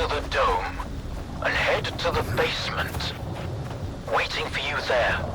to the dome and head to the basement. Waiting for you there.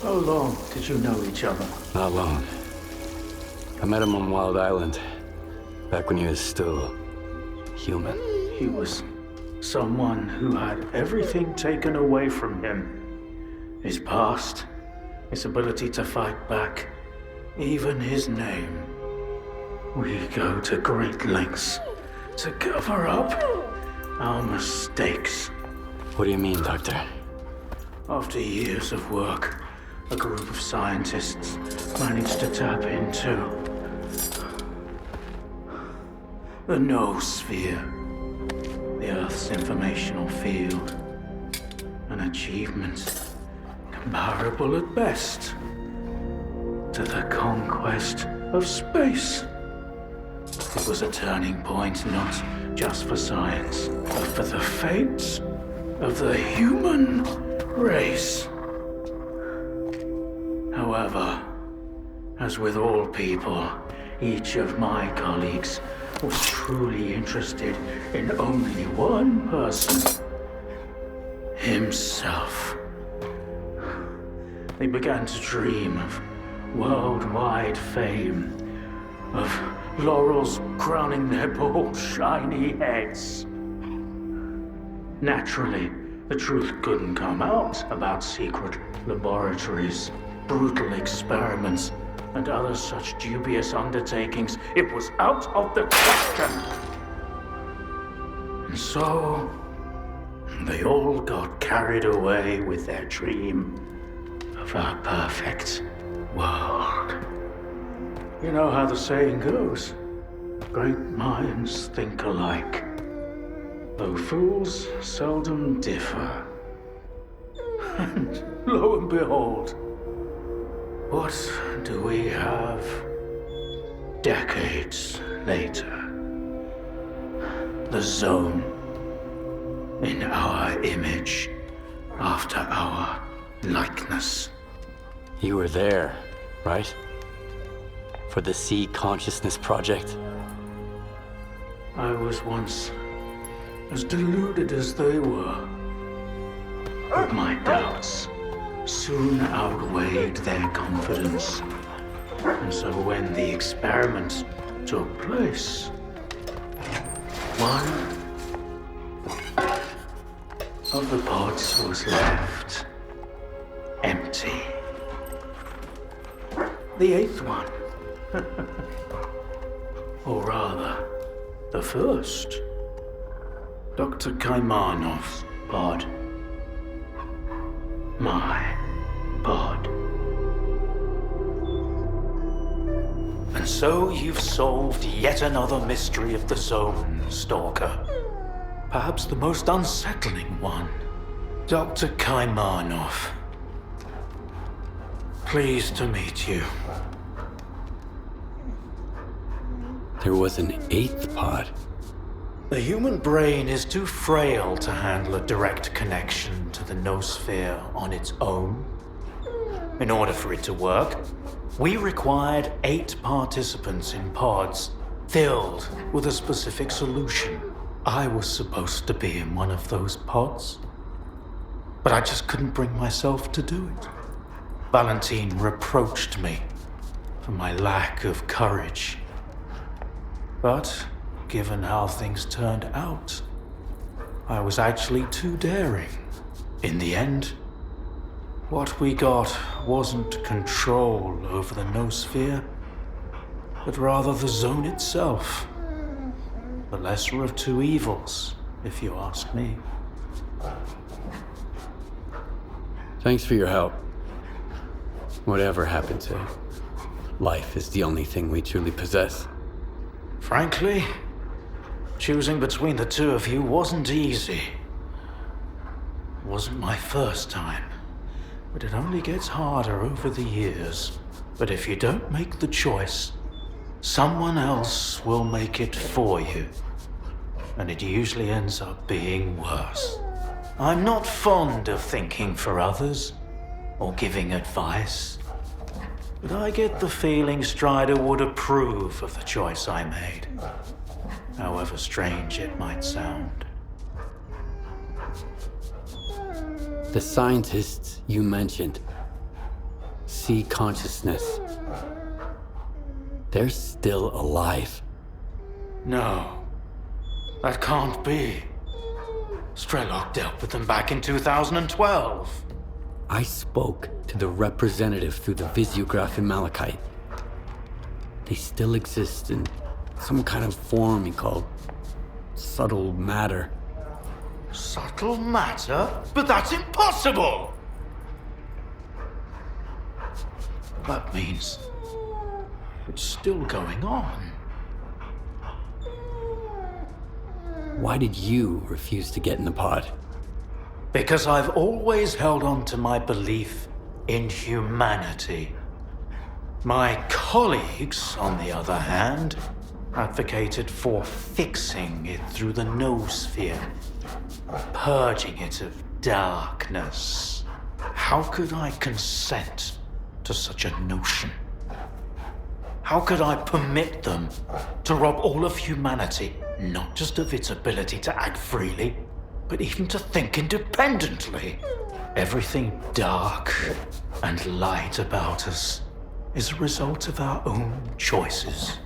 How long did you know each other? Not long. I met him on Wild Island, back when he was still human. He was someone who had everything taken away from him. His past, his ability to fight back, even his name. We go to great lengths to cover up our mistakes. What do you mean, Doctor? After years of work, a group of scientists managed to tap into the noosphere, the Earth's informational field, an achievement comparable at best to the conquest of space. It was a turning point not just for science, but for the fates of the human race. However, as with all people, each of my colleagues was truly interested in only one person: himself. They began to dream of worldwide fame, of laurels crowning their bald, shiny heads. Naturally, the truth couldn't come out about secret laboratories, brutal experiments, and other such dubious undertakings. It was out of the question. And so, they all got carried away with their dream of a perfect world. You know how the saying goes, great minds think alike, though fools seldom differ. And lo and behold, what do we have decades later? The Zone, in our image, after our likeness. You were there, right? For the Sea Consciousness Project? I was once as deluded as they were, with my doubts soon outweighed their confidence. And so when the experiment took place, one of the pods was left empty. The eighth one, or rather, the first, Dr. Kaimanov's pod. My pod. And so you've solved yet another mystery of the zone, Stalker. Perhaps the most unsettling one. Dr. Kaimanov. Pleased to meet you. There was an eighth pod. The human brain is too frail to handle a direct connection to the noosphere on its own. In order for it to work, we required 8 participants in pods filled with a specific solution. I was supposed to be in one of those pods, but I just couldn't bring myself to do it. Valentine reproached me for my lack of courage. But given how things turned out, I was actually too daring. In the end, what we got wasn't control over the noosphere, but rather the zone itself. The lesser of two evils, if you ask me. Thanks for your help. Whatever happened to life is the only thing we truly possess. Frankly, choosing between the two of you wasn't easy. It wasn't my first time, but it only gets harder over the years. But if you don't make the choice, someone else will make it for you. And it usually ends up being worse. I'm not fond of thinking for others or giving advice, but I get the feeling Strider would approve of the choice I made, however strange it might sound. The scientists you mentioned see consciousness. They're still alive. No, that can't be. Strelok dealt with them back in 2012. I spoke to the representative through the visiograph in Malachite. They still exist in some kind of form he called subtle matter. Subtle matter? But that's impossible! That means it's still going on. Why did you refuse to get in the pod? Because I've always held on to my belief in humanity. My colleagues, on the other hand, advocated for fixing it through the noosphere, purging it of darkness. How could I consent to such a notion? How could I permit them to rob all of humanity, not just of its ability to act freely, but even to think independently? Everything dark and light about us is a result of our own choices.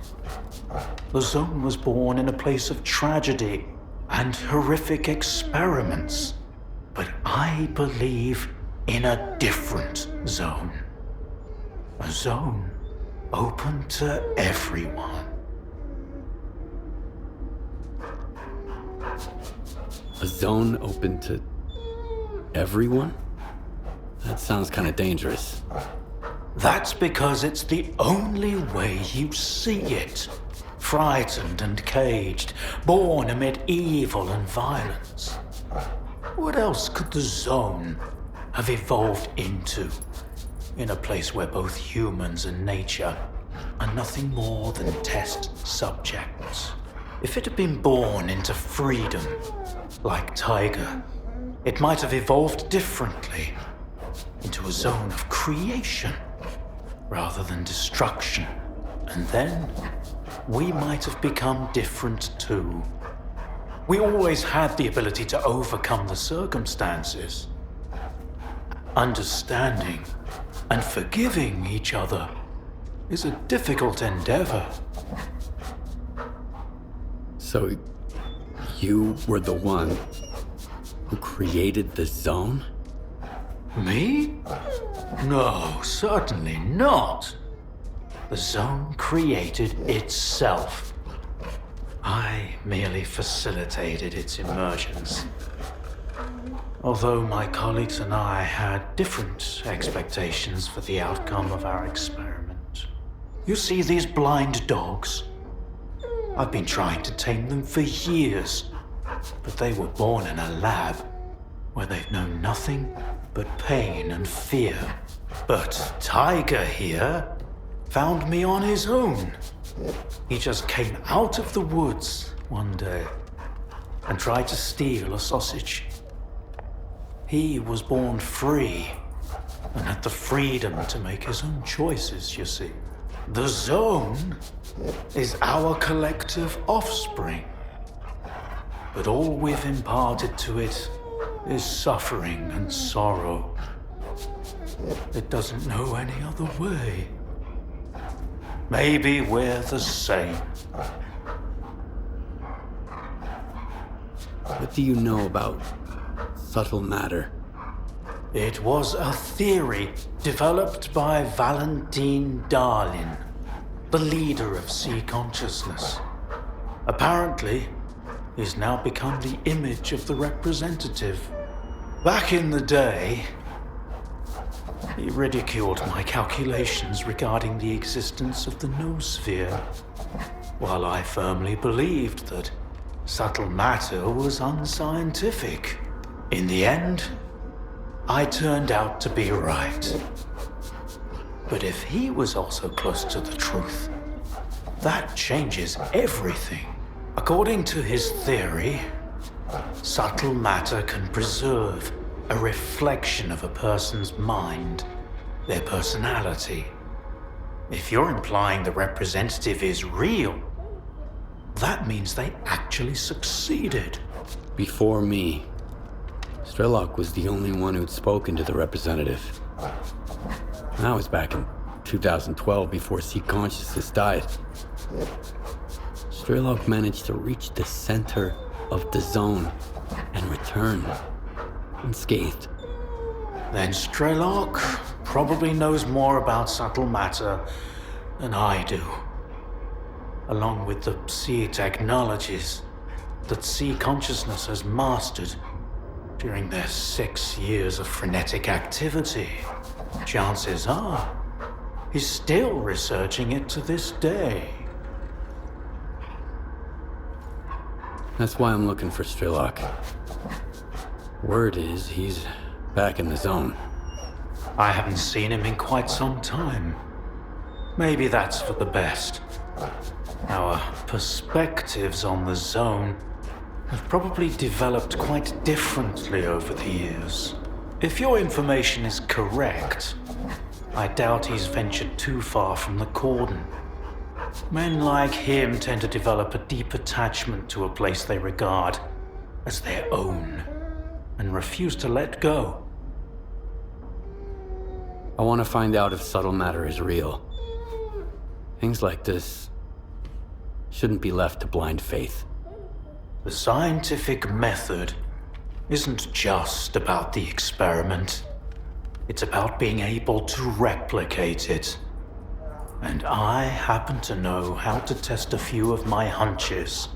The zone was born in a place of tragedy and horrific experiments, but I believe in a different zone. A zone open to everyone. A zone open to everyone? That sounds kind of dangerous. That's because it's the only way you see it. Frightened and caged, born amid evil and violence. What else could the zone have evolved into? In a place where both humans and nature are nothing more than test subjects. If it had been born into freedom, like Tiger, it might have evolved differently, into a zone of creation, rather than destruction. And then, we might have become different too. We always had the ability to overcome the circumstances. Understanding and forgiving each other is a difficult endeavor. So, you were the one who created the zone? Me? No, certainly not. The zone created itself. I merely facilitated its emergence. Although my colleagues and I had different expectations for the outcome of our experiment. You see these blind dogs? I've been trying to tame them for years, but they were born in a lab where they've known nothing but pain and fear. But Tiger here found me on his own. He just came out of the woods one day and tried to steal a sausage. He was born free and had the freedom to make his own choices, you see. The zone is our collective offspring. But all we've imparted to it is suffering and sorrow. It doesn't know any other way. Maybe we're the same. What do you know about subtle matter? It was a theory developed by Valentine Darlin, the leader of sea consciousness. Apparently, he's now become the image of the representative. Back in the day, he ridiculed my calculations regarding the existence of the noosphere, while I firmly believed that subtle matter was unscientific. In the end, I turned out to be right. But if he was also close to the truth, that changes everything. According to his theory, subtle matter can preserve a reflection of a person's mind, their personality. If you're implying the representative is real, that means they actually succeeded. Before me, S.T.A.L.K.E.R was the only one who'd spoken to the representative. That was back in 2012, before Sea Consciousness died. S.T.A.L.K.E.R managed to reach the center of the zone and return unscathed. Then S.T.A.L.K.E.R probably knows more about subtle matter than I do. Along with the sea technologies that Sea Consciousness has mastered during their 6 years of frenetic activity, chances are he's still researching it to this day. That's why I'm looking for S.T.A.L.K.E.R. Word is he's back in the zone. I haven't seen him in quite some time. Maybe that's for the best. Our perspectives on the zone have probably developed quite differently over the years. If your information is correct, I doubt he's ventured too far from the cordon. Men like him tend to develop a deep attachment to a place they regard as their own and refuse to let go. I want to find out if subtle matter is real. Things like this shouldn't be left to blind faith. The scientific method isn't just about the experiment. It's about being able to replicate it. And I happen to know how to test a few of my hunches.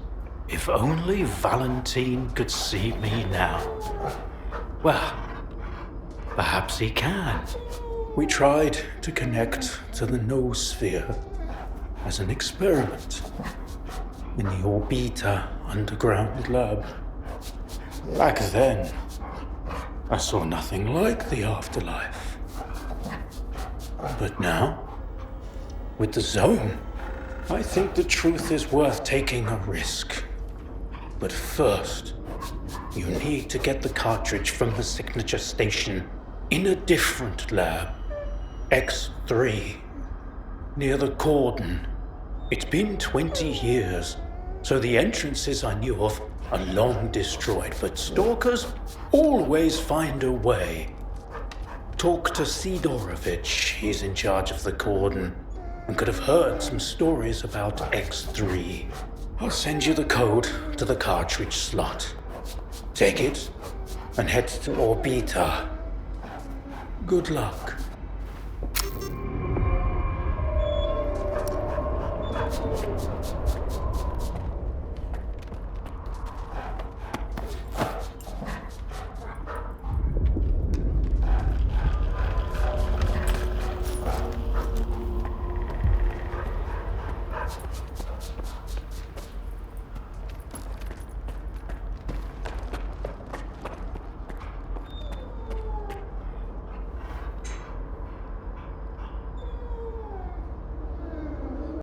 If only Valentine could see me now. Well, perhaps he can. We tried to connect to the noosphere as an experiment in the Orbita underground lab. Back then, I saw nothing like the afterlife. But now, with the zone, I think the truth is worth taking a risk. But first, you need to get the cartridge from the signature station in a different lab, X3, near the cordon. It's been 20 years, so the entrances I knew of are long destroyed, but stalkers always find a way. Talk to Sidorovich. He's in charge of the cordon and could have heard some stories about X3. I'll send you the code to the cartridge slot. Take it and head to Orbita. Good luck.